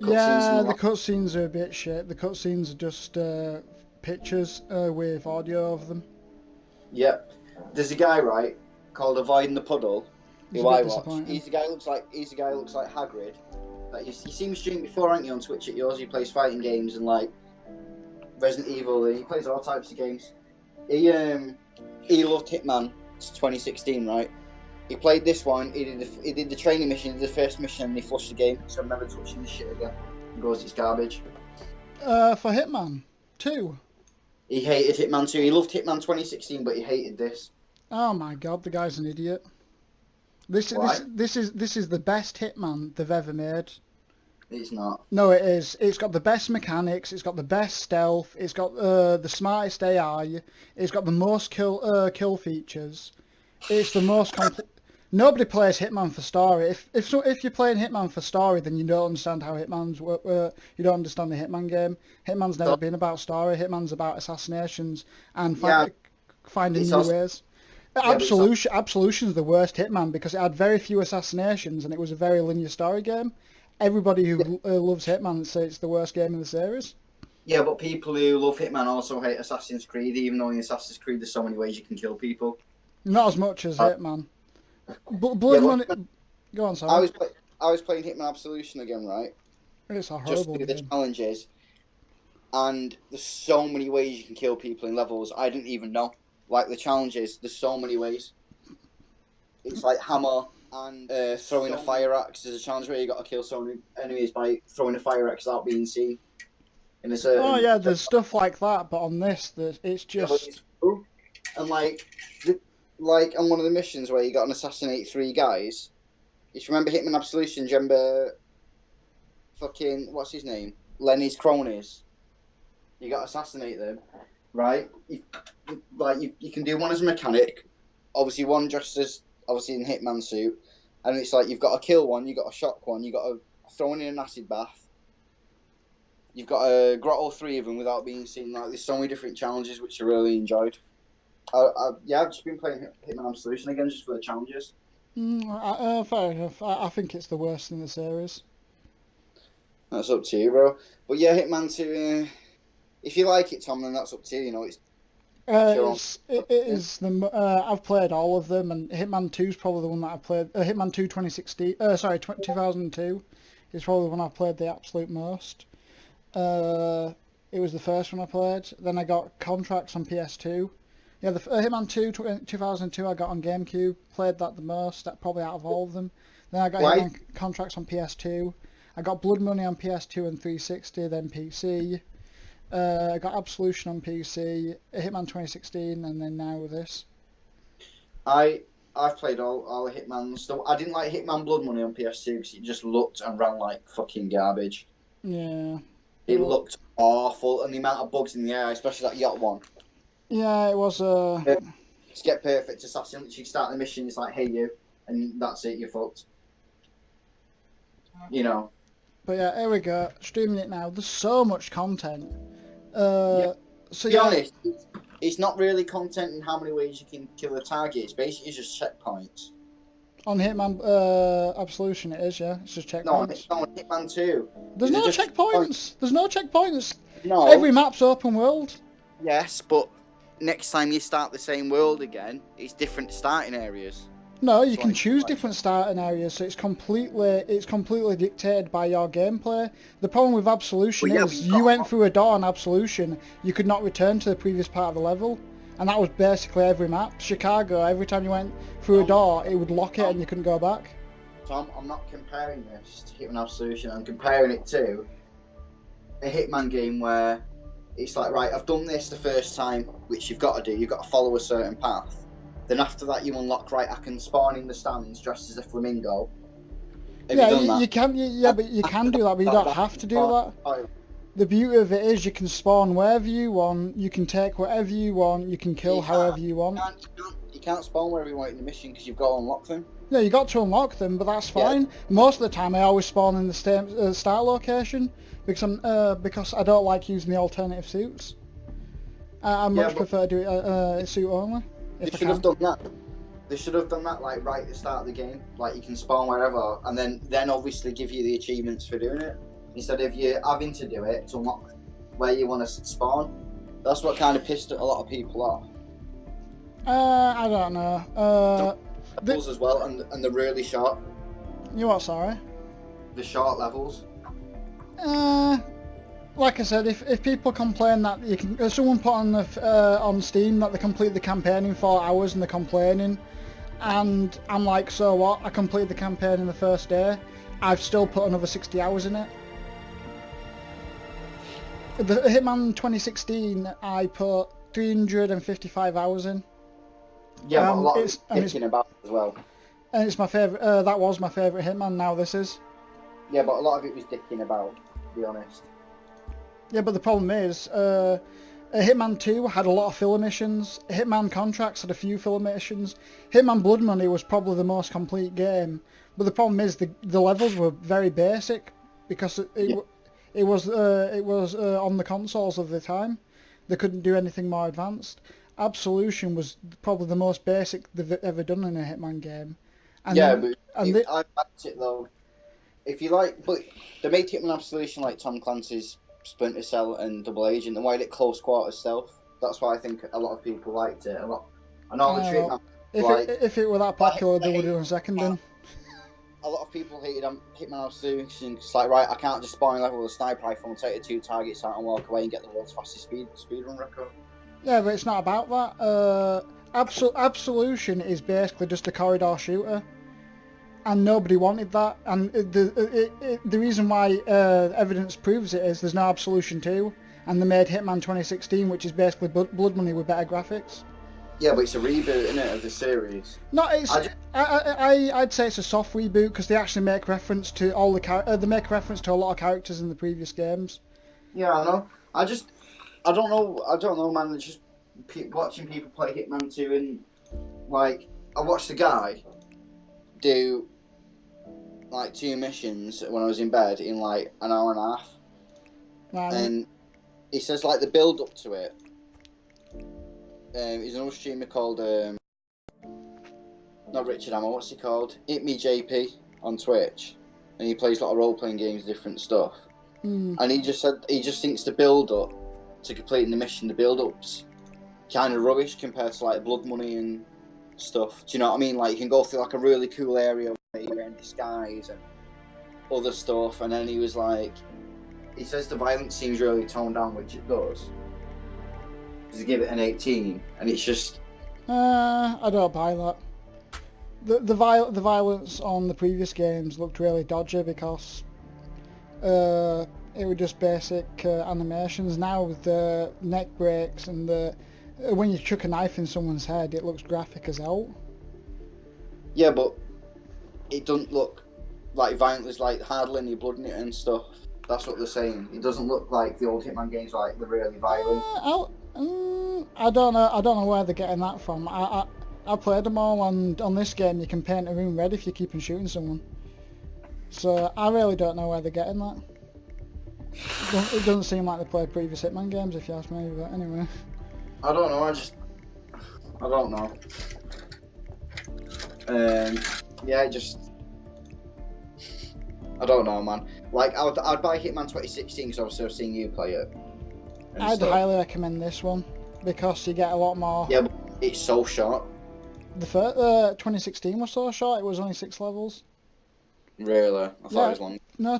Cutscenes and Yeah, all the that. cutscenes are a bit shit. The cutscenes are just pictures with audio of them. Yep. There's a guy, right, called Avoiding the Puddle, It's a who bit I watch. disappointing. He's the guy who looks like Hagrid. Like you seen him stream before, aren't you, on Twitch at yours? He plays fighting games and like Resident Evil. He plays all types of games. He loved Hitman. It's 2016, right? He played this one. He did the training mission. He did the first mission, and he flushed the game. So I'm never touching this shit again. He goes, it's garbage. For Hitman 2. He hated Hitman 2. He loved Hitman 2016, but he hated this. Oh my god, the guy's an idiot. This Why? this this is the best Hitman they've ever made. It's not. No, it is. It's got the best mechanics. It's got the best stealth. It's got the smartest AI. It's got the most kill features. It's the most complete. Nobody plays Hitman for story. If you're playing Hitman for story, then you don't understand how Hitman's work. You don't understand the Hitman game. Hitman's never So, been about story. Hitman's about assassinations and yeah, finding it's new also ways. yeah, but it's also, Absolution's the worst Hitman because it had very few assassinations and it was a very linear story game. Everybody who loves Hitman says it's the worst game in the series. yeah, but people who love Hitman also hate Assassin's Creed, even though in Assassin's Creed there's so many ways you can kill people. Not as much as Uh, Hitman. yeah, Blood but Money. Go on, I sorry. was play, I was playing Hitman Absolution again, right? It's a Just horrible to do the game. challenges, and there's so many ways you can kill people in levels I didn't even know. Like the challenges, there's so many ways. It's like hammer and throwing a fire axe. There's a challenge where you got to kill so many enemies by throwing a fire axe without being seen in a Oh certain. yeah, there's stuff like that, but on this, it's Yeah, but just it's cool. And like on one of the missions where you got to assassinate three guys. You remember Hitman Absolution? Do you remember fucking what's his name? Lenny's cronies. You got to assassinate them, right? You can do one as a mechanic, obviously one dressed as obviously in Hitman suit, and it's like you've got to kill one, you got to shock one, you got to throw one in an acid bath. You've got to grot all three of them without being seen. Like there's so many different challenges which I really enjoyed. I've just been playing Hitman Absolution again just for the challenges. fair enough. I think it's the worst in the series. That's up to you, bro. But yeah, Hitman 2. If you like it, Tom, then that's up to you. You know, it's your own. It is I've played all of them, and Hitman 2 is probably the one that I played. Hitman 2 2016. Sorry, 2002 is probably the one I've played the absolute most. It was the first one I played. Then I got Contracts on PS2. Yeah, the Hitman 2 2002 I got on GameCube. Played that the most, that probably out of all of them. Then I got Why? Hitman Contracts on PS2. I got Blood Money on PS2 and 360, then PC. I got Absolution on PC, Hitman 2016, and then now with this. I've played all the Hitmans. I didn't like Hitman Blood Money on PS2 because it just looked and ran like fucking garbage. Yeah. It looked awful, and the amount of bugs in the air, especially that yacht one. Yeah, it was. To get perfect assassin, literally start the mission, it's like, hey you, and that's it, you're fucked. You know. But yeah, here we go. Streaming it now. There's so much content. Yeah. So To be yeah, honest, it's not really content in how many ways you can kill a target. It's basically just checkpoints. on Hitman Absolution it is. Yeah, it's just No, checkpoints. no, Hitman 2. There's Is it no just checkpoints. There's no checkpoints. No. Every map's open world. Yes, but next time you start the same world again, it's different starting areas. No, you So can like, choose different starting areas, so it's completely dictated by your gameplay. The problem with Absolution But yeah, is you went through a door on Absolution, you could not return to the previous part of the level, and that was basically every map. Chicago, every time you went through a door, it would lock it and you couldn't go back. Tom, I'm not comparing this to Hitman Absolution. I'm comparing it to a Hitman game where it's like, right, I've done this the first time, which you've got to do. You've got to follow a certain path. Then after that, you unlock, right, I can spawn in the stands dressed as a flamingo. Have Yeah, you done that? you can. Yeah, but you can do that, but you don't have to do that. Oh, The beauty of it is you can spawn wherever you want, you can take whatever you want, you can kill however you want. you can't spawn wherever you want in the mission because you've got to unlock them. Yeah, you got to unlock them, but that's Yeah. fine. Most of the time, I always spawn in the same start location because I don't like using the alternative suits. I much prefer doing suit only. They If I should have can. done that. They should have done that like right at the start of the game. Like you can spawn wherever, and then obviously give you the achievements for doing it. instead of you having to do it to unlock where you want to spawn. That's what kind of pissed a lot of people off. I don't know. Levels as well, and they're really short. You what? Sorry. The short levels. Like I said, if people complain that you can, someone put on Steam that they complete the campaign in 4 hours and they're complaining, and I'm like, so what? I completed the campaign in the first day. I've still put another 60 hours in it. The Hitman 2016, I put 355 hours in. Yeah, but a lot of it's thinking about as well. And it's my favourite, that was my favourite Hitman, now this is. Yeah, but a lot of it was dicking about, to be honest. Yeah, but the problem is, Hitman 2 had a lot of filler missions, Hitman Contracts had a few filler missions, Hitman Blood Money was probably the most complete game, but the problem is the levels were very basic, because it was on the consoles of the time. They couldn't do anything more advanced. Absolution was probably the most basic they've ever done in a Hitman game. And I backed it though. If you like, but they made Hitman Absolution like Tom Clancy's Splinter Cell and Double Agent, and made it close quarters stealth. That's why I think a lot of people liked it a lot. And all the treatment. If it were that popular, they would have done seconding. A lot of people hated Hitman Absolution. It's like, right, I can't just spawn level with a sniper rifle and take the 2 targets out and walk away and get the world's fastest speedrun record. Yeah, but it's not about that. Absolution is basically just a corridor shooter, and nobody wanted that. And the reason why evidence proves it is there's no Absolution 2, and they made Hitman 2016, which is basically Blood Money with better graphics. Yeah, but it's a reboot, isn't it, of the series? No, I'd say it's a soft reboot because they actually make reference to all the they make reference to a lot of characters in the previous games. Yeah, I know. I don't know, man. It's just watching people play Hitman 2 and like I watched the guy do like 2 missions when I was in bed in like an hour and a half, Right. And he says like the build up to it. He's another streamer called not Richard Hammer. What's he called? Hitme JP on Twitch, and he plays a lot of role playing games, different stuff. And he just said he just thinks the build up to completing the mission, the build up's kind of rubbish compared to like Blood Money and stuff. Do you know what I mean? Like you can go through like a really cool area where you're in disguise and other stuff, and then he was like, he says the violence seems really toned down, which it does. To give it an 18, and it's just. I don't buy that. The violence on the previous games looked really dodgy because it was just basic animations. Now with the neck breaks and the when you chuck a knife in someone's head, it looks graphic as hell. Yeah, but it doesn't look like violent. There's like hardly any blood in it and stuff. That's what they're saying. It doesn't look like the old Hitman games, like they're really violent. I don't know where they're getting that from. I played them all, and on this game you can paint a room red if you keep on shooting someone. So I really don't know where they're getting that. It doesn't seem like they played previous Hitman games, if you ask me, but anyway. I don't know, I don't know. Yeah, I don't know, man. Like, I'd buy Hitman 2016 because obviously I've seen you play it. I'd highly recommend this one because you get a lot more. Yeah, but it's so short. The 2016 was so short, it was only 6 levels. Really? I thought it was long. No,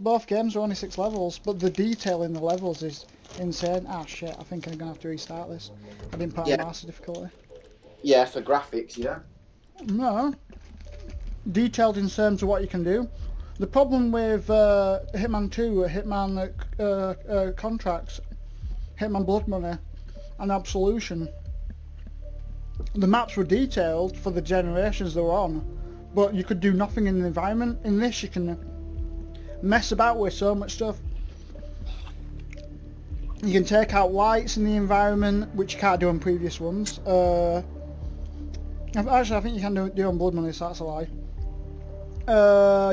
both games are only 6 levels, but the detail in the levels is insane. Ah shit, I think I'm going to have to restart this. I didn't put on master difficulty. Yeah, for graphics, yeah. No. Detailed in terms of what you can do. The problem with Hitman 2, Hitman Contracts, Hitman Blood Money, and Absolution, the maps were detailed for the generations they were on, but you could do nothing in the environment. In this you can mess about with so much stuff. You can take out lights in the environment, which you can't do on previous ones. Actually, I think you can do on Blood Money, so that's a lie.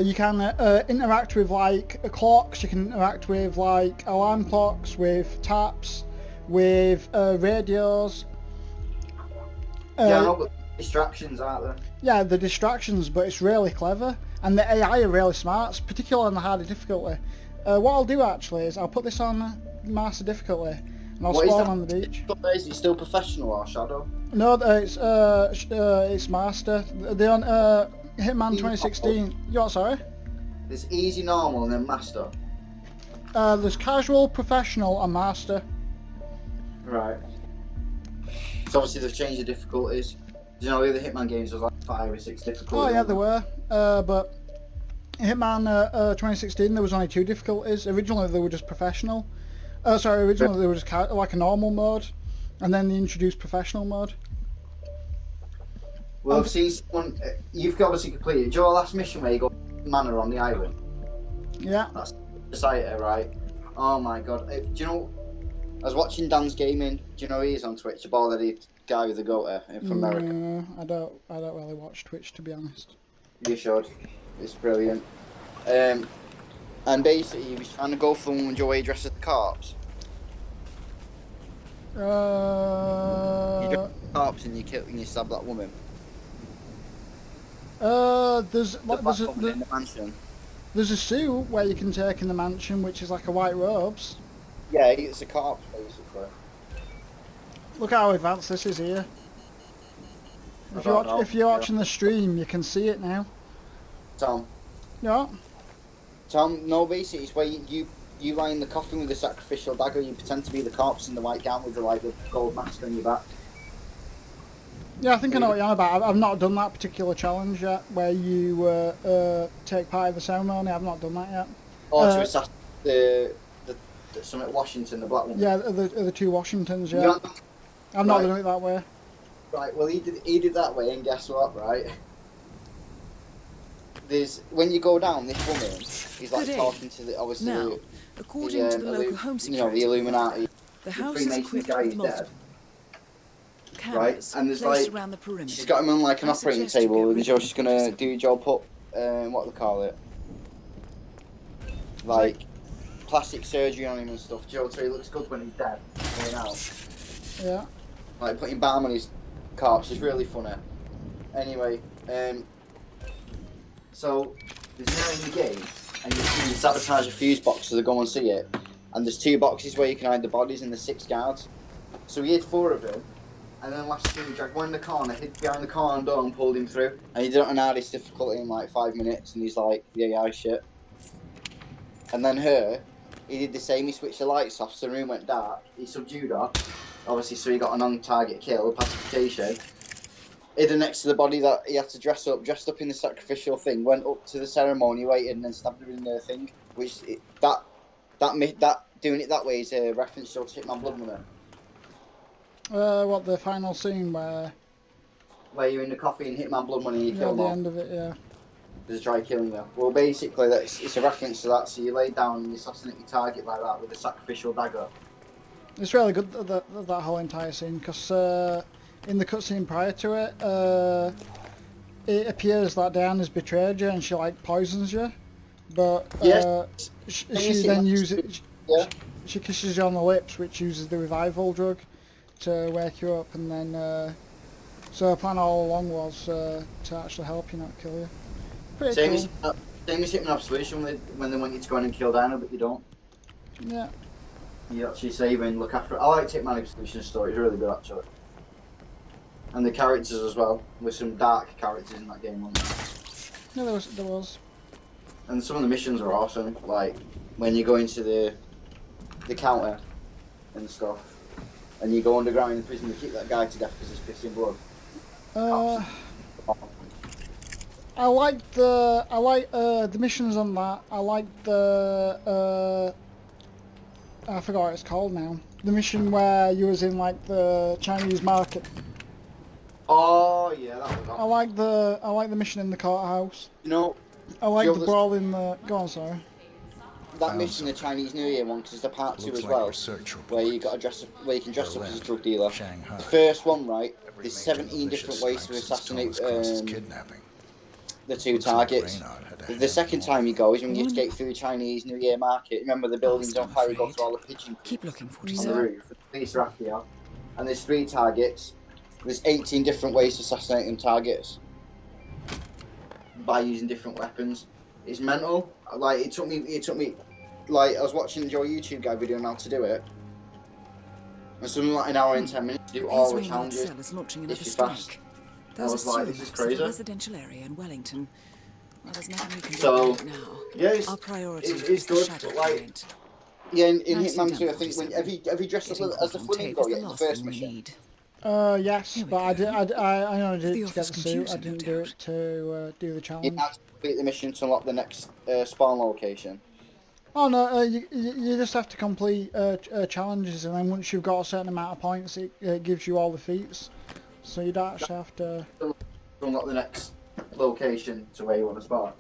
You can interact with like clocks, you can interact with like alarm clocks, with taps, with radios. Yeah, no, but distractions, aren't there? Yeah, the distractions, but it's really clever, and the AI are really smart, particularly on the harder difficulty. What I'll do actually is I'll put this on Master difficulty, and I'll What is spawn that? on the beach. Is it still professional or shadow? No, it's Master. They're on Hitman 2016. You what? Sorry. There's easy, normal, and then master. There's casual, professional, and Master. Right. So obviously they've changed the difficulties. You know, the other Hitman games was like 5 or 6 difficulties. Oh yeah, there were. But Hitman 2016 there was only 2 difficulties. Originally they were just professional. Originally they were just like a normal mode, and then they introduced professional mode. Well, I've seen someone. You've obviously completed. Do you know the last mission where you go manor on the island? Yeah. That's the site, right? Oh my god. Do you know? I was watching Dan's Gaming. Do you know who he is on Twitch? The bald-headed guy with the goatee from America. No, I don't really watch Twitch, to be honest. You should. It's brilliant. And basically, he was trying to go for the one where he dresses the corpse. You dress the corpse and you stab that woman. There's In the mansion. there's a suit where you can take in the mansion, which is like a white robes. Yeah, it's a corpse basically. Look how advanced this is here. If you're watching the stream, you can see it now. Tom. Yeah. Tom, no, basically, it's where you lie in the coffin with the sacrificial dagger. You pretend to be the corpse in the white gown with the gold mask on your back. Yeah, I think I know what you're on about. I've not done that particular challenge yet, where you take part in the ceremony. I've not done that yet. Or to assassinate the Summit Washington, the black woman. Yeah, the 2 Washingtons. Yeah. I've not done it that way. Right. Well, he did that way, and guess what? Right. When you go down, this woman is like talking to obviously now, according to the local home security, the Illuminati. the house the is Freemason equipped guy with is multiple dead. cameras And there's placed around the perimeter. she's got him on like an I operating suggest you table, go and read she's gonna do job put what do they call it, like plastic surgery on him and stuff. Joe, so he looks good when he's dead. Going out. Yeah. Like putting balm on his corpse is really funny. Anyway, so there's now in the game, and you sabotage a fuse box so they go and see it. And there's 2 boxes where you can hide the bodies and the 6 guards. So we hid 4 of them, and then last thing we dragged one in the corner, hid behind the corner door and pulled him through. And he did it on hardest difficulty in like 5 minutes, and he's like, yeah, shit. And then he did the same, he switched the lights off so the room went dark, he subdued her, obviously, so he got an on-target kill, pacification. Hidden next to the body that he had to dressed up in the sacrificial thing, went up to the ceremony, waited, and then stabbed her in the thing. Which doing it that way is a reference to Hitman Blood Money. What, the final scene where You're in the coffee and Hitman Blood Money, you kill at them the all. end of it, yeah. There's a try killing you. Well, basically, it's a reference to that. So you lay down and you assassinate your target like that with a sacrificial dagger. It's really good that whole entire scene, because in the cutscene prior to it appears that Diana's betrayed you and she like poisons you, but she then uses she kisses you on the lips, which uses the revival drug to wake you up, and then so her plan all along was to actually help you, not kill you. Pretty Same cool. as Hitman Absolution when they want you to go in and kill Diana, but you don't. Yeah. You actually save and look after it. I like Hitman Absolution's story, it's really good actually. And the characters as well, with some dark characters in that game, weren't there? Yeah, there was. And some of the missions are awesome, like when you go into the counter and stuff, and you go underground in the prison to keep that guy to death because he's pissing blood. I like the missions on that. I like the I forgot what it's called now. The mission where you was in like the Chinese market. Oh yeah, that was awesome. I like the mission in the courthouse. You know, I like the brawl in the. Go on, sorry. That mission, the Chinese New Year one, because there's a part 2 as well, where you got to where you can dress up as a drug dealer. The first one, right? There's 17 different ways to assassinate the 2 targets. The second time you go is when you escape through the Chinese New Year market. Remember the building's on fire, you go through all the pigeon Keep looking for on the yourself. roof. The police are after you. And there's 3 targets. There's 18 different ways to assassinate them targets by using different weapons. It's mental. Like it took me like I was watching your YouTube guy video on how to do it, and something like an hour and 10 minutes to do all the His challenges. cell is launching another It's just strike. fast. Those was are like, sewer this is pipes of a crazy. residential area in Wellington. Well, there's nothing we can do So, about it now. yeah, Our priority it's is the good, shadow but, like, variant. yeah, in Nicely Hitman done, 2, I think when 47. have you dressed up Getting as the caught on tape flamingo is the yet in the last first thing we mission? need. Yes, Here we but go. I only did The it to get office the suit. computer, I no didn't do doubt. it to do the You challenge. have to complete the mission to unlock the next spawn location. Oh no, you just have to complete challenges, and then once you've got a certain amount of points, it gives you all the feats. So you don't actually have to. To unlock the next location to where you want to spawn.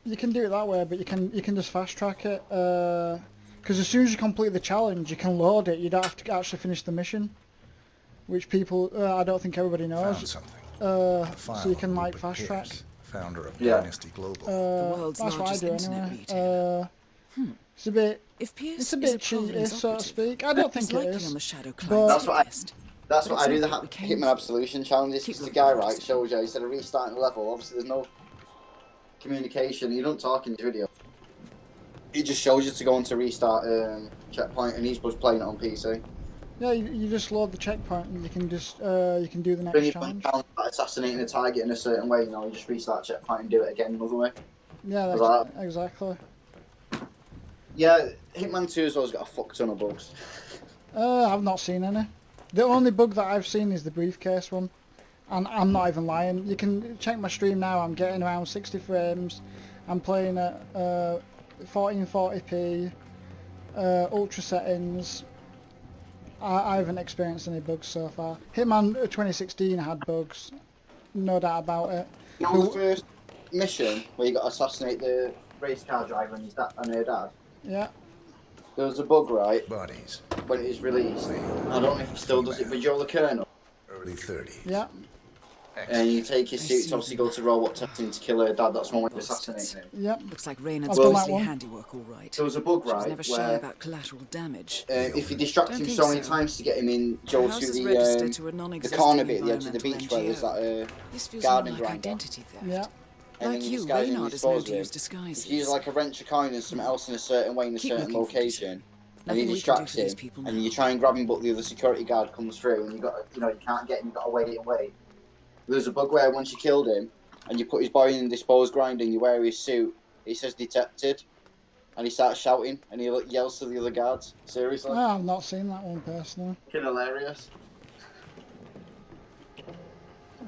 You can do it that way, but you can just fast track it. Because as soon as you complete the challenge, you can load it. You don't have to actually finish the mission, which people I don't think everybody Found knows. something. So you can like fast track. Founder of Yeah. Dynasty Global. world's That's what I largest do internet anyway. retailer. It's a bit. If Pierce It's a is bit a cheaty, Providence so to operative, speak. I don't he's think it likely on is. the shadow But- client's That's what I- hit list. That's But what I it's do the not what we came Hitman for. Absolution challenges, Keep because the looking guy, for right, us. shows you instead of restarting the level, obviously there's no communication, you don't talk in the video. He just shows you to go on to restart checkpoint, and he's just playing it on PC. Yeah, you just load the checkpoint, and you can just you can do the When next you challenge. found like assassinating a target in a certain way, you just restart checkpoint and do it again another way. Yeah, Was that's, exactly. Yeah, Hitman 2 as well has got a fuck ton of bugs. I've not seen any. The only bug that I've seen is the briefcase one. And I'm not even lying. You can check my stream now. I'm getting around 60 frames. I'm playing at 1440p, ultra settings. I haven't experienced any bugs so far. Hitman 2016 had bugs, no doubt about it. You know the first mission where you got to assassinate the race car driver and his dad and her dad? Yeah. There was a bug, right, Bodies. when it was released. I don't know if he still does it, but you're the colonel. Early 30s. Yeah. And you take his I suit see. to obviously go to robot testing to kill her dad. That's one way to Bastards. assassinate him. Yep. Looks like Reynard's I've done that mostly one. handiwork, all right. There was a bug, She was right, never shy where about collateral damage. if you distract Don't him think so many so. times to get him in, Her go house to is registered to a the non-existing corner bit at the edge of the environmental beach where there's NGO. that This feels more garden like grinder. identity theft. Yeah. and Like then you, disguise him Reynard and is known dispose to of use him. disguises. If you use like a wrench, a coin, and something else in a certain way in a Keep certain looking, 47. location, and Nothing he we can do distracts for these him, people and now. you try and grab him, but the other security guard comes through, and you can't get him. You got to wait and wait. There's a bug where once you killed him, and you put his body in the dispose grinder, and you wear his suit, it says detected, and he starts shouting, and he yells to the other guards. Seriously, No, I've not seen that one personally. fucking hilarious.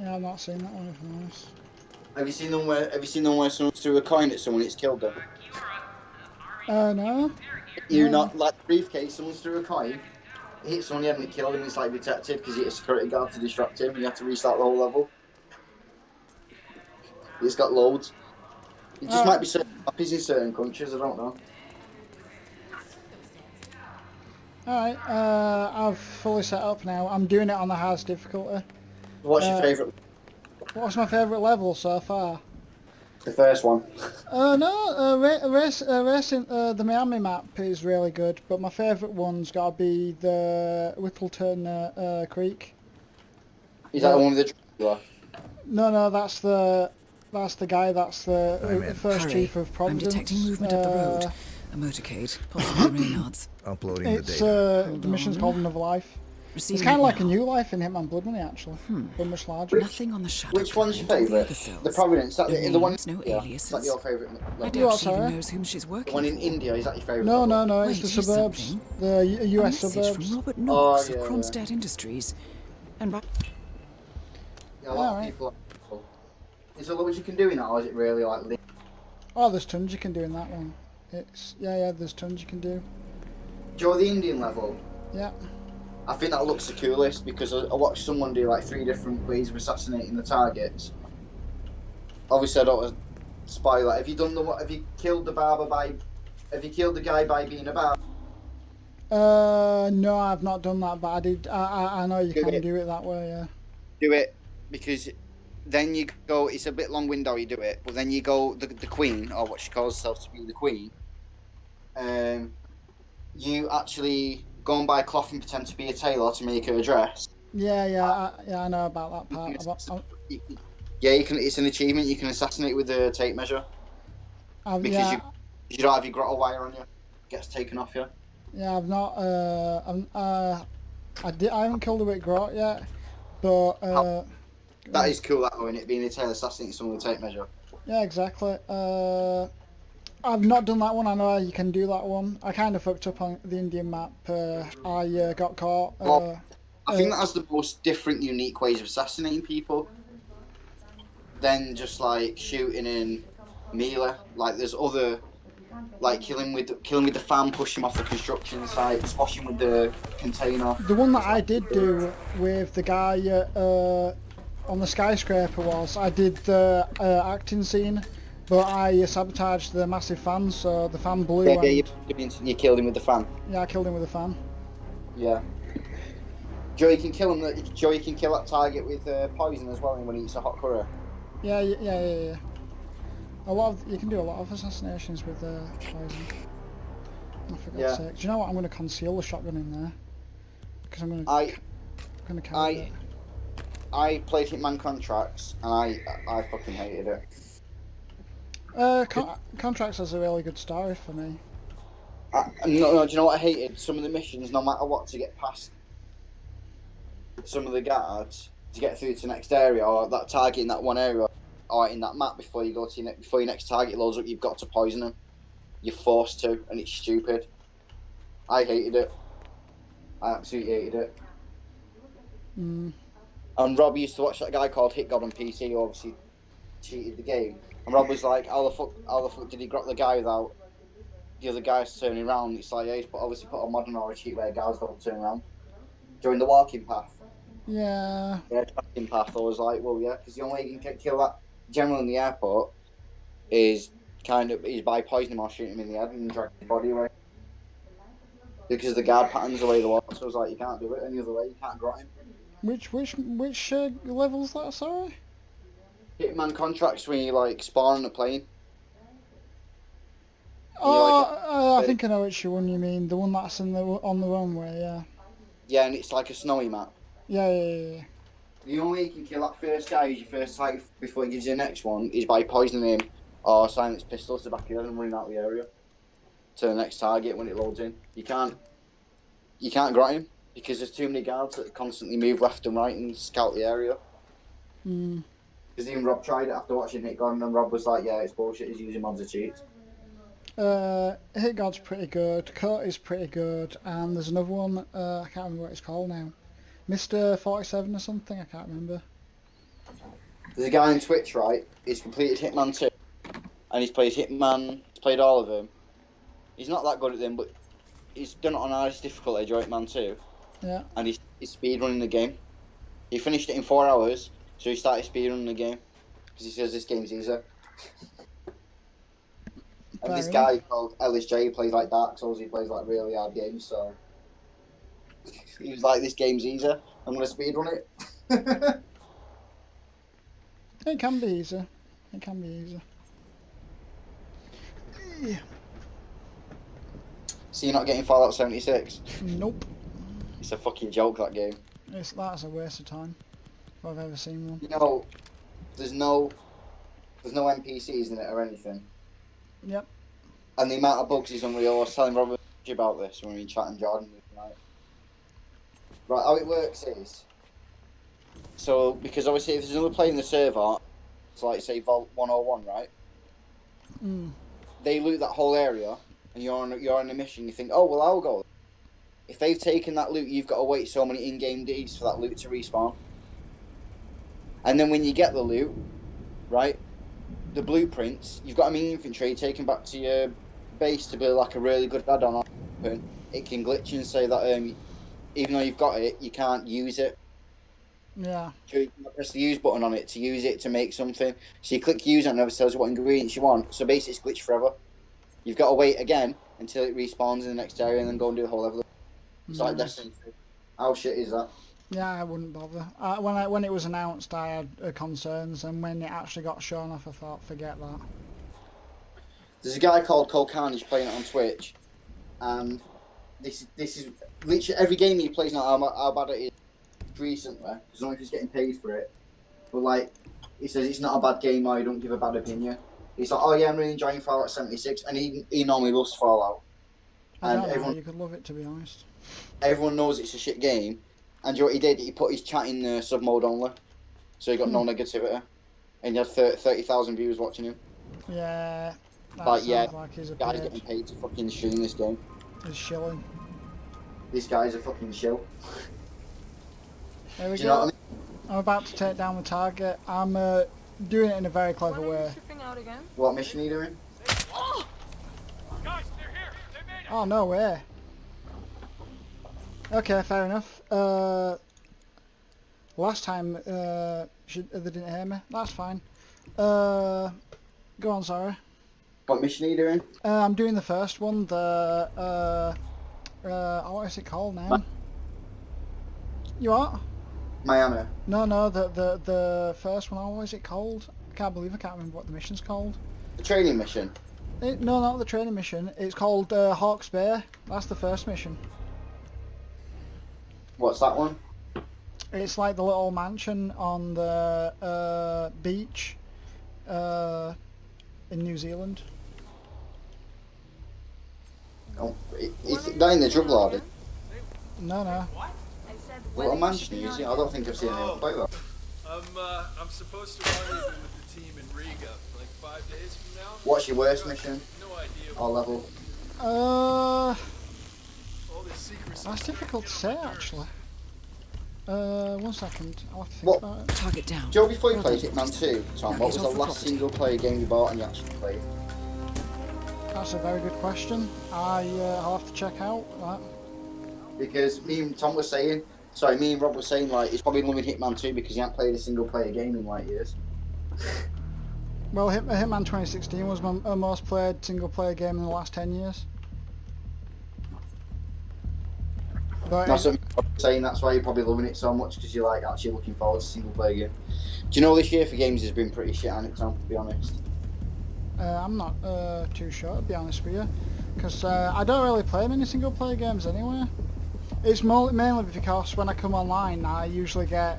Yeah, I've not seen that one, if I'm honest. Have you seen them where someone threw a coin at someone, it's killed them? No. You not like the briefcase, someone threw a coin, it hit someone, and it killed him. It's like detected because he hit a security guard to distract him. You have to restart the whole level. It's got loads. It just might be certain copies in certain countries. I don't know. Alright, I've fully set up now. I'm doing it on the hardest difficulty. What's your favourite? What's my favourite level so far? The first one. Racing the Miami map is really good, but my favourite one's got to be the Whittleton Creek. Is that the one with the Dracula? No, that's the guy. That's I'm the in. first Hurry. chief of I'm Providence. detecting movement up the road. A motorcade, possibly Reynard's. Uploading the It's data. the mission's called Another Life. It's Receiving kind of it like a now. new life in Hitman Blood Money, actually, but much larger. Nothing on the shadow. Which one's your client or the favourite? other cells. The Providence. Is that No the one? names, no Yeah. aliases. Is that your favourite? I level? doubt What, she even sorry? knows whom she's The working one in for. India. Is that your favourite? No, level? it's Wait, the here's suburbs, something. the A US message suburbs. from Robert Knox yeah, of yeah. Kronstadt Industries. And Yeah, a lot of Alright. people. Is there loads you can do in that, or is it really like? Oh, there's tons you can do in that one. It's there's tons you can do. Do you know the Indian level? Yeah. I think that looks the coolest because I watched someone do like 3 different ways of assassinating the targets. Obviously, I don't want to spoil that. Have you killed the guy by being a barber? No, I've not done that, but I know you Do can it. do it that way. Yeah. Do it because then you go. It's a bit long-winded how you do it, but then you go the queen, or what she calls herself to be the queen. You actually go and buy cloth and pretend to be a tailor to make her a dress. I know about that part. Yeah, you can. It's an achievement. You can assassinate with a tape measure. Because You don't have your grotto wire on you. Gets taken off you. Yeah, I've not. I haven't killed a bit grot yet, but That is cool, that in it being a tail assassin, someone will take measure. yeah, exactly. I've not done that one. I know you can do that one. I kind of fucked up on the Indian map. I got caught. I think that has the most different, unique ways of assassinating people than just like shooting in melee. Like there's other, like killing with the fan, pushing him off the construction site, squashing with the container. The one that I did do with the guy on the skyscraper was I did the acting scene, but I sabotaged the massive fan, so the fan blew. Yeah, you killed him with the fan. Yeah, I killed him with a fan. Yeah. Joey can kill him. Joey can kill that target with poison as well when he eats a hot curry. Yeah. You can do a lot of assassinations with poison. Oh, for God's sake. Do you know what? I'm going to conceal the shotgun in there because I'm going to carry it. I played Hitman Contracts and I fucking hated it. Contracts has a really good story for me. No, do you know what I hated? Some of the missions, no matter what, to get past some of the guards, to get through to the next area, or that target in that one area, or in that map before you go to before your next target loads up, you've got to poison them. You're forced to, and it's stupid. I hated it. I absolutely hated it. Mm. And Rob used to watch that guy called Hit God on PC who obviously cheated the game. And Rob was like, how the fuck did he grab the guy without the other guys turning around? It's like, yeah, he's obviously put a modern or a cheat where guys don't turn around. During the walking path. Yeah. Yeah, walking path, I was like, well, yeah, because the only way you can kill that general in the airport is by poisoning him or shooting him in the head and dragging his body away. Because the guard patterns away the wall, so I was like, you can't do it any other way, you can't grot him. Which level's that, sorry? Hitman Contracts when you like spawn on a plane. I think I know which one you mean. The one that's on the runway, yeah. Yeah, and it's like a snowy map. Yeah. The only way you can kill that first guy who's your first target before he gives you the next one is by poisoning him or silence pistol to the back of your head and running out of the area to the next target when it loads in. You can't grot him because there's too many guards that constantly move left and right and scout the area. Mm. Because even Rob tried it after watching Hit God, and Rob was like, yeah, it's bullshit, he's using mods of cheats. Hit God's pretty good, Cut is pretty good, and there's another one, I can't remember what it's called now. Mr. 47 or something, I can't remember. There's a guy on Twitch, right? He's completed Hitman 2, and he's played Hitman, he's played all of them. He's not that good at them, but he's done it on hardest difficulty, Hitman 2. Yeah. And he's speedrunning the game. He finished it in 4 hours, so he started speedrunning the game. Because he says this game's easier. And this guy called LSJ, he plays like Dark Souls, he plays like really hard games, so... He was like, this game's easier, I'm going to speedrun it. It can be easy. Yeah. So you're not getting Fallout 76? Nope. It's a fucking joke, that game. That's a waste of time, if I've ever seen one. You know, there's no NPCs in it or anything. Yep. And the amount of bugs is unreal. I was telling Robert about this when we were chatting Jordan tonight. Right, how it works is, so because obviously if there's another player in the server, it's like say Vault 101, right? Mm. They loot that whole area, and you're on a mission. You think, oh well, I'll go. If they've taken that loot, you've got to wait so many in-game days for that loot to respawn. And then when you get the loot, right, the blueprints, you've got a mini infantry taken back to your base to build like a really good add-on. It can glitch and say that even though you've got it, you can't use it. Yeah. So you can press the use button on it to use it to make something. So you click use and it never tells you what ingredients you want. So basically it's glitched forever. You've got to wait again until it respawns in the next area and then go and do the whole level. It's like Destiny 2. How shit is that? Yeah, I wouldn't bother. When it was announced, I had concerns, and when it actually got shown off, I thought, forget that. There's a guy called Cole Carnage playing it on Twitch, and this is literally every game he plays now. How bad it is recently. I don't know if he's getting paid for it, but like he says, it's not a bad game. Or you don't give a bad opinion. He's like, oh yeah, I'm really enjoying Fallout 76, and he normally loves Fallout. I And don't know, everyone you could love it to be honest. knows it's a shit game. And you know what he did? He put his chat in sub mode only, so he got no negativity, and he had 30,000 viewers watching him. Yeah, that Like, sounds yeah, like he's a guys page. getting paid to fucking stream this game. He's shilling. This guy's a fucking shill. There we Do you know go. what I mean? I'm about to take down the target. I'm doing it in a very clever way. What mission are you doing? Oh, no way. Okay, fair enough. Last time they didn't hear me. That's fine. Go on, sorry. What mission are you doing? I'm doing the first one, what is it called now? You what? Miami. No, the first one, what is it called? I can't remember what the mission's called. The training mission. No, not the training mission. It's called Hawke's Bay. That's the first mission. What's that one? It's like the little mansion on the beach in New Zealand. Oh, is that in the drug lord? No. The little mansion in New Zealand? I don't think I've seen anyone play that. I'm supposed to rendezvous with the team in Riga like 5 days from now. What's your worst mission? No idea. Or level? All this secrecy. That's difficult to say actually. 1 second, I'll have to think What? about it. Target down. Joe, before you Well played done. Hitman 2, Tom, Now what get was the off the last property. single player game you bought and you actually played? That's a very good question. I'll have to check out that. Because me and Rob was saying, like, he's probably loving Hitman 2 because he hasn't played a single player game in, like, years. Well, Hitman 2016 was my most played single player game in the last 10 years. But That's what I'm saying, that's why you're probably loving it so much, because you're, like, actually looking forward to a single player game. Do you know this year for games has been pretty shit on it, Tom, to be honest? I'm not too sure, to be honest with you, because I don't really play many single player games anyway. It's mainly because when I come online, I usually get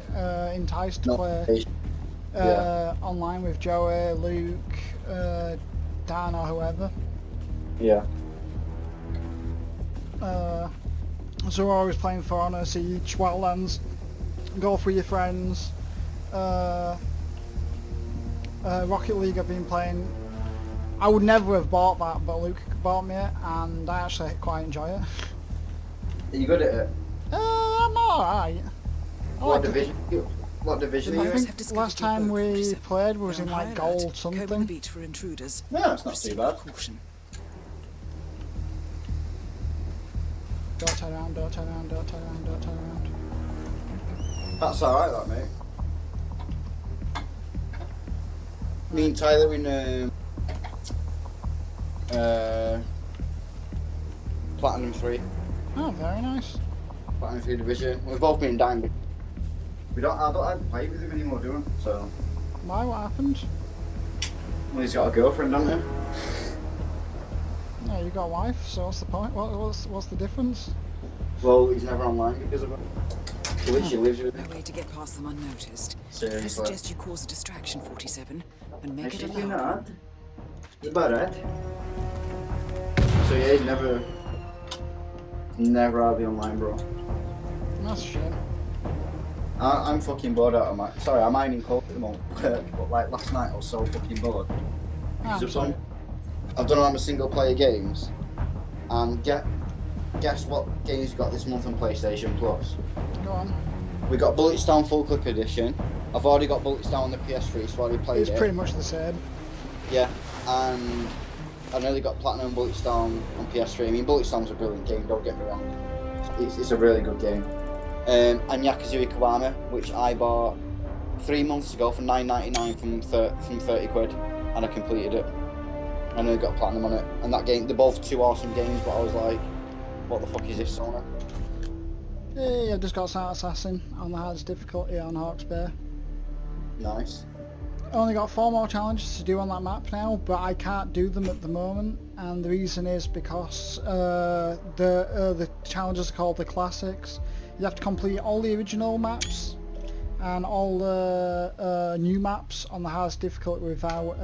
enticed to play online with Joey, Luke, Dan or whoever. Yeah. So we're always playing For Honor, Siege, Wildlands, Golf with your friends, Rocket League I've been playing. I would never have bought that, but Luke bought me it, and I actually quite enjoy it. Are you good at it? I'm alright. What division are you I in? think last time we played was in like gold Comb the something. beach for intruders. No, it's not too Proceed bad. with caution. Don't turn around, don't turn around, don't turn around, don't turn around. That's alright, that, mate. Me and Tyler in Platinum 3. Oh, very nice. Platinum 3 division. We've both been down. I don't play with him anymore, do I? So, Why, what happened? well, he's got a girlfriend, hasn't he? Yeah, you got a wife, so what's the point? What's the difference? Well, he's never online because of it. He literally lives with No him. way to get past them unnoticed. I Seriously. suggest you cause a distraction, 47, and make it a Actually, loud not. one. It's about right. So yeah, he's never had the online, bro. That's a shame. I'm fucking bored out of my. Sorry, I'm mining coke at the moment. But like last night, I was so fucking bored. I'm sorry. I've done all my single player games, and guess what games we got this month on PlayStation Plus? Go on. We got Bulletstorm Full Clip Edition. I've already got Bulletstorm on the PS3, so I already played It's it. pretty much the same. Yeah, and I nearly got Platinum Bulletstorm on PS3. I mean, Bulletstorm's a brilliant game, don't get me wrong. It's a really good game. And Yakuza Kiwami, which I bought 3 months ago for $9.99 from 30 quid, and I completed it. I nearly got Platinum on it. And that game, they're both two awesome games, but I was like, what the fuck is this, Sony? Hey, I've just got Silent Assassin on the hardest difficulty on Hawke's Bay. Nice. Only got 4 more challenges to do on that map now, but I can't do them at the moment, and the reason is because the challenges are called the classics. You have to complete all the original maps and all the new maps on the hardest difficulty without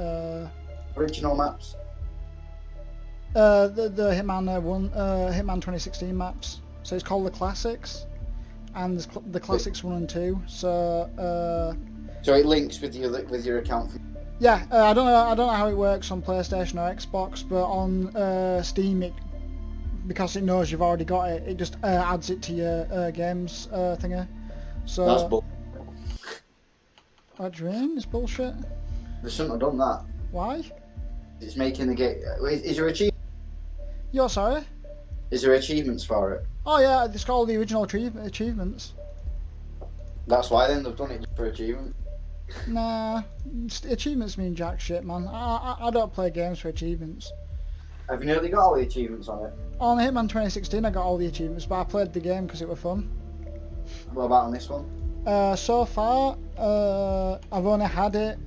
original maps? The Hitman Hitman 2016 maps. So it's called the Classics, and there's the Classics 1 and 2. So So it links with your account. yeah, I don't know how it works on PlayStation or Xbox, but on Steam, because it knows you've already got it, it just adds it to your games thingy. So That's bull. what do you mean? It's bullshit. They shouldn't have done that. Why? It's making the game. Is there You're sorry? Is there achievements for it? Oh yeah, it's called the original achievements. That's why then they've done it for achievement. Nah, achievements mean jack shit, man. I don't play games for achievements. Have you nearly got all the achievements on it? On Hitman 2016 I got all the achievements, but I played the game because it was fun. What about on this one? So far, I've only had it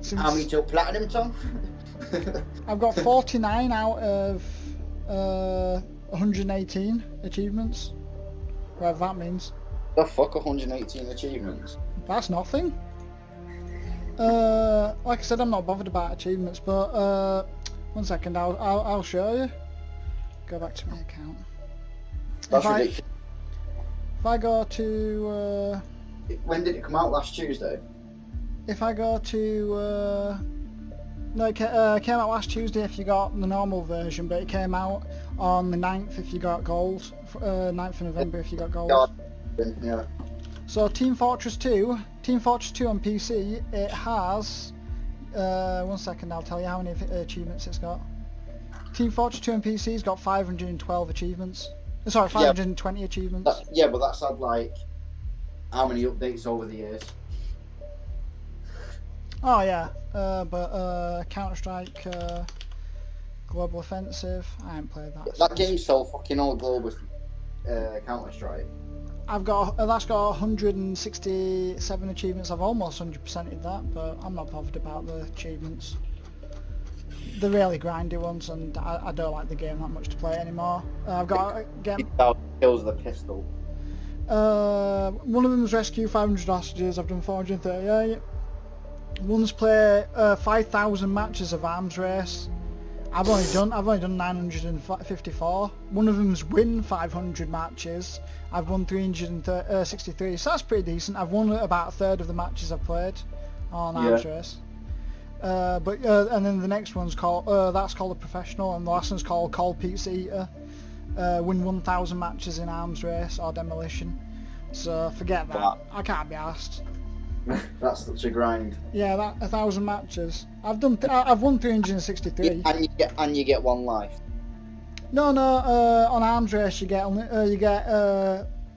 since... How many till platinum, Tom? I've got 49 out of 118 achievements. Whatever that means. The fuck, 118 achievements? That's nothing. Like I said, I'm not bothered about achievements, but one second, I'll show you. Go back to my account. That's ridiculous. If I go to... When did it come out? Last Tuesday? if I go to... no, it came out last Tuesday if you got the normal version, but it came out on the 9th if you got gold. 9th of November if you got gold. Yeah. So Team Fortress 2 on PC, it has... one second, I'll tell you how many achievements it's got. Team Fortress 2 on PC's got 512 achievements. Sorry, 520 achievements. Yeah, but that's had like how many updates over the years? Oh yeah, but Counter-Strike Global Offensive, I haven't played that. That game's so fucking old, Global Counter-Strike. I've got that's got 167 achievements. I've almost 100%ed that, but I'm not bothered about the achievements. They're really grindy ones, and I don't like the game that much to play anymore. I've got a game. Kills the pistol. One of them's rescue 500 hostages. I've done 438. One's play 5,000 matches of arms race. I've only done 954. One of them's win 500 matches. I've won 363, so that's pretty decent. I've won about a third of the matches I've played on arms race. And then the next one's called that's called a professional, and the last one's called Pizza Eater. Win 1,000 matches in arms race or demolition. So forget that. I can't be asked. That's such a grind. Yeah, that 1,000 matches. I've won 363. And you get one life. No, on arms race you get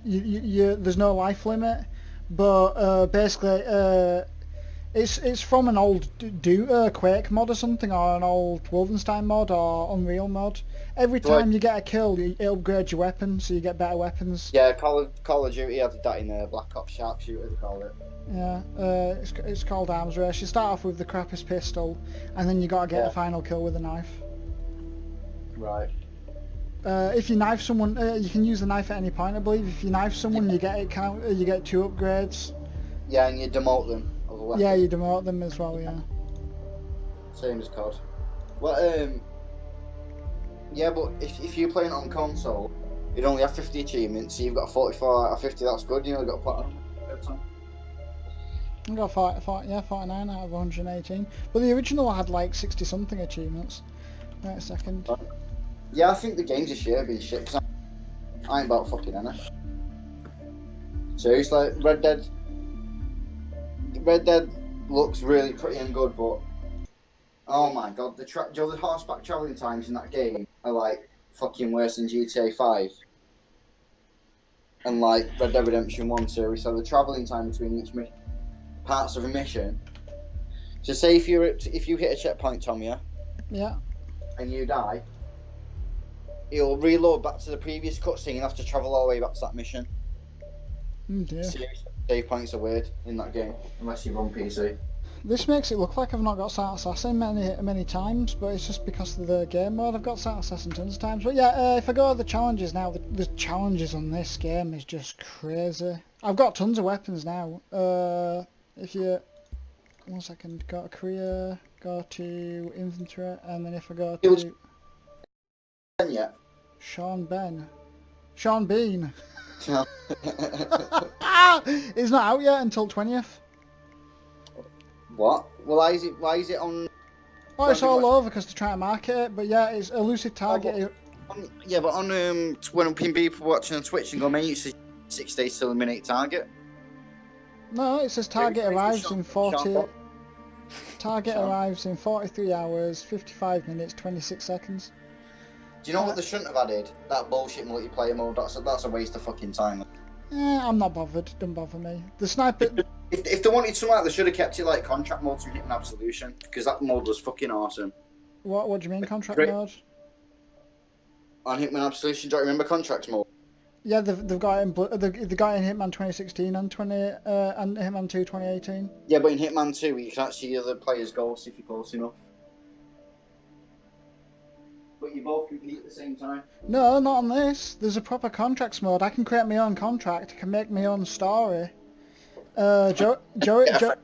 there's no life limit, but basically it's from an old Quake mod or something, or an old Wolfenstein mod or Unreal mod. Every time you get a kill, it upgrades your weapon, so you get better weapons. Yeah, Call of Duty had that in Black Ops Sharpshooter, they call it. Yeah, it's called arms race. You start off with the crappiest pistol, and then you gotta get the final kill with a knife. Right. If you knife someone, you can use the knife at any point, I believe. If you knife someone, you get 2 upgrades. Yeah, and you demote them of a weapon. Yeah, you demote them as well. Yeah. Same as COD. Well, yeah, but if you're playing on console, you'd only have 50 achievements, so you've got 44 out of 50. That's good. You know, you've got platinum. I got 49 out of 118. But the original had like 60 something achievements. Wait a second. Yeah, I think the games this year have been shit, because I ain't about fucking any. Seriously, Red Dead looks really pretty and good, but oh my god, the horseback travelling times in that game are like fucking worse than GTA 5. And like Red Dead Redemption 1 series, so the travelling time between each parts of a mission. So say if you hit a checkpoint, Tom, yeah? Yeah. And you die, it'll reload back to the previous cutscene. You have to travel all the way back to that mission. Dear. Seriously, save points are weird in that game, unless you run PC. This makes it look like I've not got Silent Assassin many times, but it's just because of the game mode. I've got Silent Assassin tons of times. But yeah, if I go to the challenges now, the challenges on this game is just crazy. I've got tons of weapons now. If you... 1 second, go to career, go to inventory, and then if I go It was- to Yeah. Sean Bean. Yeah. It's not out yet until 20th. What? Well, why is it on? Oh, it's all over because they're trying to market it, but yeah, it's elusive target. Yeah, but on when people watching on Twitch and go, mate, it says 6 days to eliminate target. No, it says target Rephrase the arrives shot- in 40. shot. Target Sean. arrives in 43 hours, 55 minutes, 26 seconds. Do you know what they shouldn't have added? That bullshit multiplayer mode. That's a waste of fucking time. I'm not bothered. Don't bother me. The sniper. If they wanted something like, they should have kept it like contract mode from Hitman Absolution, because that mode was fucking awesome. What do you mean contract Great. mode? On Hitman Absolution, do you remember contracts mode? Yeah, they've got it in they got it in Hitman 2016 and and Hitman 2 2018. Yeah, but in Hitman 2, you can actually hear the player's ghost if you're close enough. But you both compete at the same time. No, not on this. There's a proper contracts mode. I can create my own contract. I can make my own story. Joey, Do it.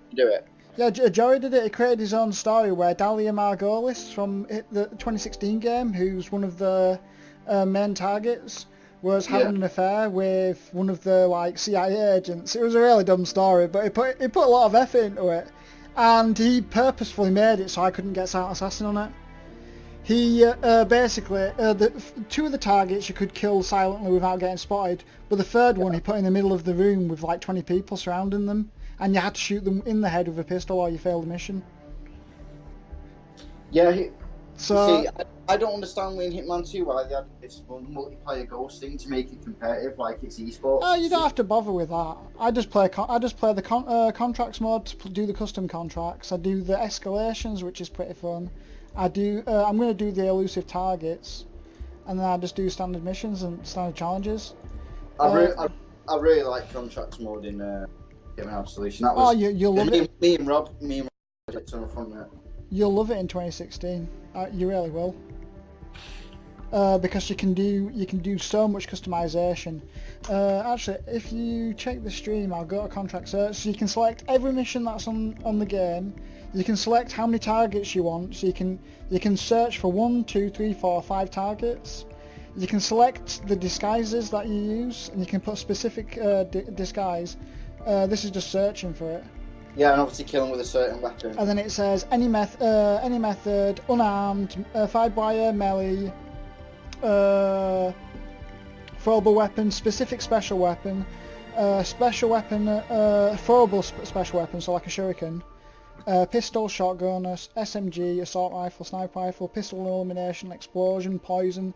yeah, Joey did it. He created his own story where Dahlia Margolis from the 2016 game, who's one of the main targets, was having an affair with one of the like CIA agents. It was a really dumb story, but he put a lot of effort into it, and he purposefully made it so I couldn't get Silent Assassin on it. He basically, two of the targets you could kill silently without getting spotted, but the third one he put in the middle of the room with like 20 people surrounding them, and you had to shoot them in the head with a pistol or you failed the mission. Yeah, So see, I don't understand in Hitman 2 why they had this multiplayer ghost thing to make it competitive, like it's esports. you don't have to bother with that. I just play the contracts mode to do the custom contracts. I do the escalations, which is pretty fun. I'm going to do the elusive targets, and then I just do standard missions and standard challenges. I really like contracts mode in Hitman Absolution. That was you'll love it. Me and Rob had a ton of fun with it. You'll love it in 2016. You really will. Because you can do so much customization. Actually, if you check the stream, I'll go to contract search. So you can select every mission that's on the game. You can select how many targets you want. So you can search for 1, 2, 3, 4, 5 targets. You can select the disguises that you use, and you can put specific disguise. This is just searching for it. Yeah, and obviously killing with a certain weapon. And then it says any method, unarmed, fired wire, melee, throwable weapon, specific special weapon, throwable special weapon, so like a shuriken, pistol, shotgun, SMG, assault rifle, sniper rifle, pistol elimination, explosion, poison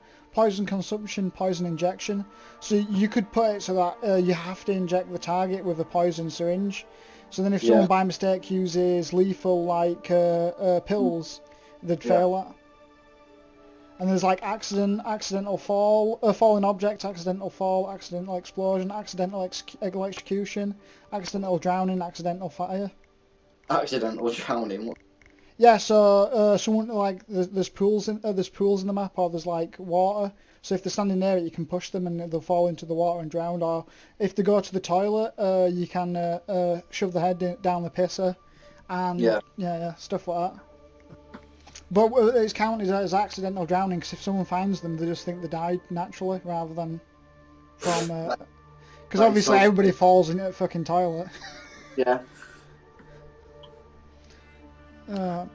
consumption, poison injection. So you could put it so that you have to inject the target with a poison syringe. So then if someone by mistake uses lethal like pills, they'd fail that. And there's like accidental fall, falling object, accidental fall, accidental explosion, accidental electrocution, accidental drowning, accidental fire. Accidental drowning. Yeah, so someone like there's pools in the map, or there's like water. So if they're standing near it, you can push them and they'll fall into the water and drown. Or if they go to the toilet, you can shove the head down the pisser, and stuff like that. But it's counted as accidental drowning because if someone finds them, they just think they died naturally rather than from. Because obviously everybody falls into the fucking toilet. Yeah.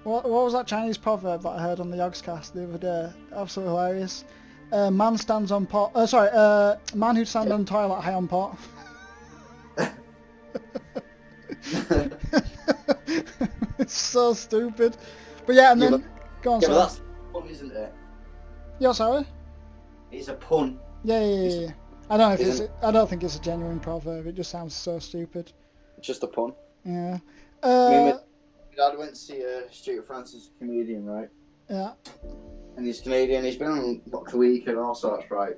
What was that Chinese proverb that I heard on the Yogscast the other day? Absolutely hilarious. Man stands on pot. Man who stands on toilet high on pot. It's so stupid. But yeah, and then go on. Yeah, but that's a pun, isn't it? Yeah, sorry. It's a pun. Yeah. I don't think it's a genuine proverb. It just sounds so stupid. It's just a pun. Yeah. My dad went to see Stuart Francis, a comedian, right? Yeah. And he's Canadian. He's been on Book the Week and all sorts, right?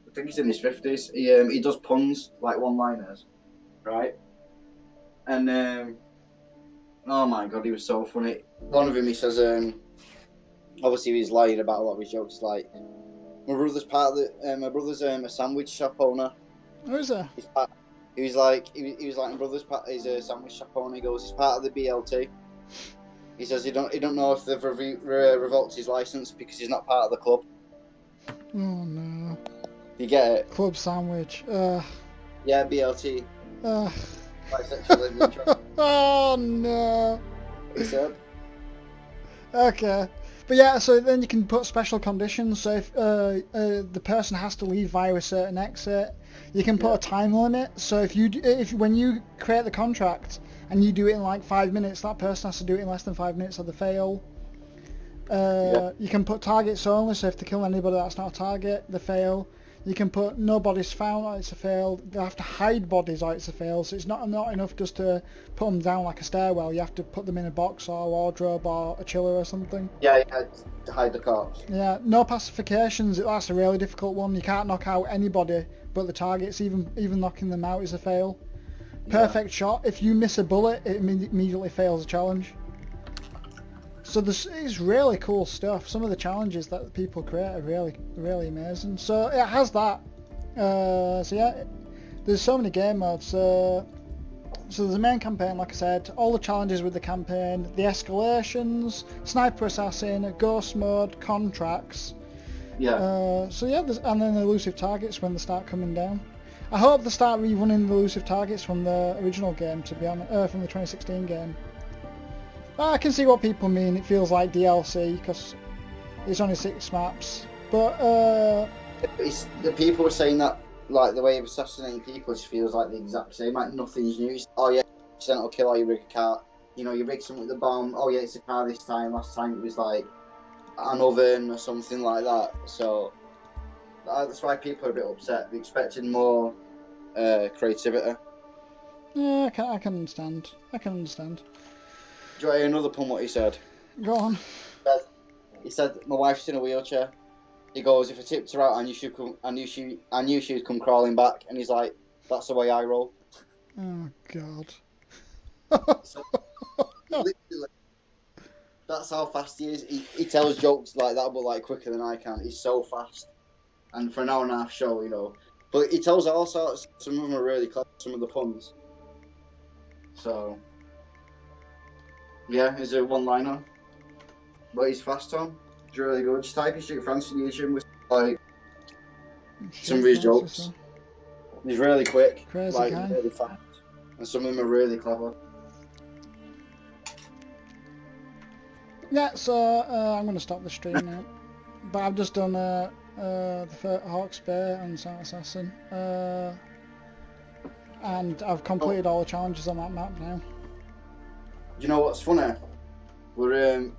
I think he's in his 50s. He does puns, like one-liners, right? And oh my god, he was so funny. One of them, he says, obviously he's lying about a lot of his jokes. Like, my brother's a sandwich shop owner. Who is that? He was like, my brother's is a sandwich shop owner. He goes, he's part of the BLT. He says he don't know if they've revoked his license because he's not part of the club. Oh no. You get it? Club sandwich. Yeah, BLT. Uh, Bisexual interest. oh no. He said. Okay. But yeah, so then you can put special conditions. So if the person has to leave via a certain exit, you can put a time limit. So if when you create the contract and you do it in like 5 minutes, that person has to do it in less than 5 minutes or they fail. You can put targets only. So if they kill anybody that's not a target, they fail. You can put no bodies found or it's a fail. They have to hide bodies or it's a fail. So it's not enough just to put them down like a stairwell. You have to put them in a box or a wardrobe or a chiller or something. Yeah, to hide the corpse. Yeah, no pacifications. That's a really difficult one. You can't knock out anybody but the targets. Even knocking them out is a fail. Perfect shot. If you miss a bullet, it immediately fails a challenge. So this is really cool stuff. Some of the challenges that people create are really, really amazing. So it has that. So yeah, there's so many game modes. So there's a main campaign, like I said, all the challenges with the campaign, the escalations, sniper assassin, ghost mode, contracts. Yeah. So yeah, and then elusive targets when they start coming down. I hope they start rerunning the elusive targets from the original game, to be honest, from the 2016 game. I can see what people mean. It feels like DLC because it's only 6 maps. But the people were saying that like the way of assassinating people just feels like the exact same. Like nothing's new. Oh yeah, accidental kill or you rig a car. You know, you rig something with a bomb. Oh yeah, it's a car this time. Last time it was like an oven or something like that. So that's why people are a bit upset. They're expecting more creativity. yeah, I can understand. I can understand. Do you want to hear another pun what he said? Go on. He said, "My wife's in a wheelchair." He goes, "If I tipped her out, I knew she'd come crawling back." And he's like, "That's the way I roll." Oh God. So, literally, that's how fast he is. He tells jokes like that, but like quicker than I can. He's so fast, and for an hour and a half show, you know. But he tells all sorts. Some of them are really clever. Some of the puns. So, yeah, he's a one-liner, but he's fast on. He's really good. Just type in Street France on YouTube with like some of his jokes. He's really quick, Crazy like guy. really fast, and some of them are really clever. Yeah, so I'm going to stop the stream now. But I've just done the Hawke's Bay and Silent Assassin. And I've completed all the challenges on that map now. You know what's funny? We're